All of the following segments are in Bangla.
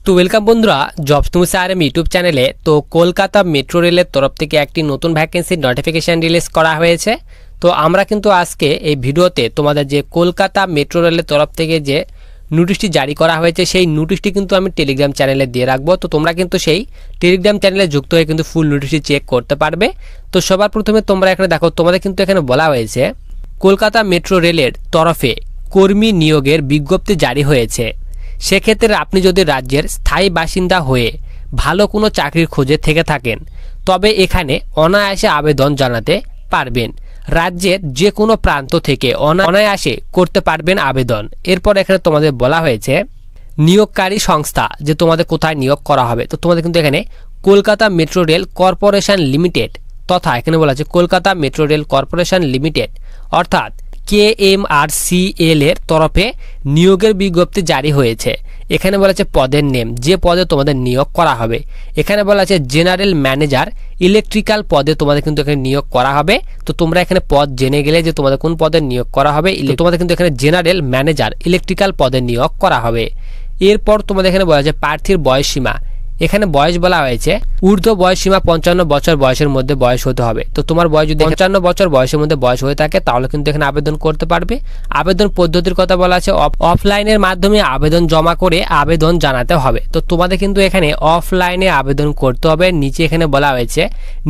তো ওয়েলকাম বন্ধুরা, জবস তুমি সারএম ইউটিউব চ্যানেলে। তো কলকাতা মেট্রো রেলের তরফ থেকে একটি নতুন ভ্যাকেন্সির নোটিফিকেশন রিলিজ করা হয়েছে। তো আমরা কিন্তু আজকে এই ভিডিওতে তোমাদের যে কলকাতা মেট্রো রেলের তরফ থেকে যে নোটিশটি জারি করা হয়েছে সেই নোটিশটি কিন্তু আমি টেলিগ্রাম চ্যানেলে দিয়ে রাখবো। তো তোমরা কিন্তু সেই টেলিগ্রাম চ্যানেলে যুক্ত হয়ে কিন্তু ফুল নোটিশটি চেক করতে পারবে। তো সবার প্রথমে তোমরা এখানে দেখো, তোমাদের কিন্তু এখানে বলা হয়েছে কলকাতা মেট্রো রেলের তরফে কর্মী নিয়োগের বিজ্ঞপ্তি জারি হয়েছে। সেক্ষেত্রে আপনি যদি রাজ্যের স্থায়ী বাসিন্দা হয়ে ভালো কোনো চাকরির খোঁজে থেকে থাকেন তবে এখানে অনায়াসে আবেদন জানাতে পারবেন। রাজ্যের যে কোনো প্রান্ত থেকে অনায়াসে করতে পারবেন আবেদন। এরপর এখানে তোমাদের বলা হয়েছে নিয়োগকারী সংস্থা, যে তোমাদের কোথায় নিয়োগ করা হবে। তো তোমাদের কিন্তু এখানে Kolkata metro rail corporation limited তথা এখানে বলা আছে Kolkata metro rail corporation limited অর্থাৎ KMRCL এর তরফে নিয়োগের বিজ্ঞপ্তি জারি হয়েছে। এখানে বলা আছে পদের নেম, যে পদে তোমাদের নিয়োগ করা হবে। এখানে বলা আছে জেনারেল ম্যানেজার ইলেকট্রিক্যাল পদে তোমাদের কিন্তু এখানে নিয়োগ করা হবে। তো তোমরা এখানে পদ জেনে গেলে যে তোমাদের কোন পদে নিয়োগ করা হবে। তোমাদের কিন্তু এখানে জেনারেল ম্যানেজার ইলেকট্রিক্যাল পদে নিয়োগ করা হবে। এরপর তোমাদের এখানে বলা আছে প্রার্থীর বয়স সীমা। এখানে বয়স বলা হয়েছে ঊর্ধ্ব বয়স সীমা 55 বছর বয়সের মধ্যে বয়স হতে হবে। তো তোমার বয়স যদি 55 বছর বয়সের মধ্যে বয়স হয়ে থাকে তাহলে কিন্তু এখানে আবেদন করতে পারবে। আবেদন পদ্ধতির কথা বলা আছে অফলাইনের মাধ্যমে আবেদন জমা করে আবেদন জানাতে হবে। তো তোমাদের কিন্তু এখানে অফলাইনে আবেদন করতে হবে। নিচে এখানে বলা হয়েছে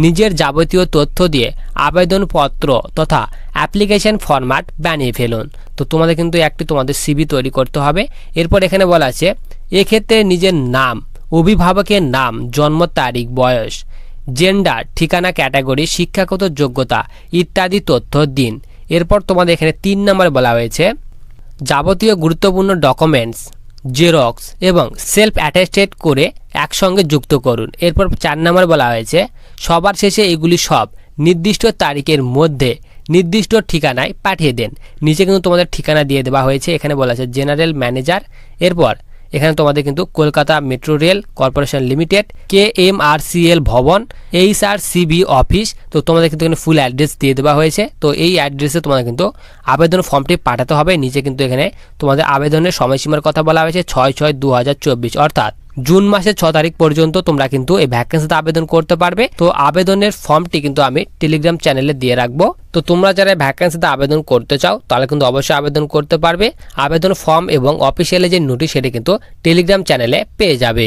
নিজের যাবতীয় তথ্য দিয়ে আবেদনপত্র তথা অ্যাপ্লিকেশন ফরম্যাট বানিয়ে ফেলুন। তো তোমাদের কিন্তু একটি তোমাদের CV তৈরি করতে হবে। এরপর এখানে বলা আছে এক্ষেত্রে নিজের নাম, অভিভাবকের নাম, জন্ম তারিখ, বয়স, জেন্ডার, ঠিকানা, ক্যাটাগরি, শিক্ষাগত যোগ্যতা ইত্যাদি তথ্য দিন। এরপর তোমাদের এখানে 3 নম্বরে বলা হয়েছে যাবতীয় গুরুত্বপূর্ণ ডকুমেন্টস জেরক্স এবং সেলফ অ্যাটেস্টেড করে একসঙ্গে যুক্ত করুন। এরপর 4 নম্বরে বলা হয়েছে সবার শেষে এগুলি সব নির্দিষ্ট তারিখের মধ্যে নির্দিষ্ট ঠিকানায় পাঠিয়ে দেন। নিচে কিন্তু তোমাদের ঠিকানা দিয়ে দেওয়া হয়েছে। এখানে বলা আছে জেনারেল ম্যানেজার। এরপর এখানে তোমাদের কিন্তু Kolkata metro rail corporation limited KMRCL ভবন HRCB অফিস। তো তোমাদের কিন্তু এখানে ফুল অ্যাড্রেস দিয়ে দেওয়া হয়েছে। তো এই অ্যাড্রেসে তোমাদের কিন্তু আবেদন ফর্মটি পাঠাতে হবে। নিচে কিন্তু এখানে তোমাদের আবেদনের সময়সীমার কথা বলা হয়েছে 6/6/2024 অর্থাৎ জুন মাসের 6 তারিখ পর্যন্ত তোমরা কিন্তু এই ভ্যাকেন্সিতে আবেদন করতে পারবে। তো আবেদনের ফর্মটি কিন্তু আমি টেলিগ্রাম চ্যানেলে দিয়ে রাখবো। তো তোমরা যারা ভ্যাকেন্সিতে আবেদন করতে চাও তাহলে কিন্তু অবশ্যই আবেদন করতে পারবে। আবেদন ফর্ম এবং অফিসিয়ালি যে নোটিশ সেটি কিন্তু টেলিগ্রাম চ্যানেলে পেয়ে যাবে।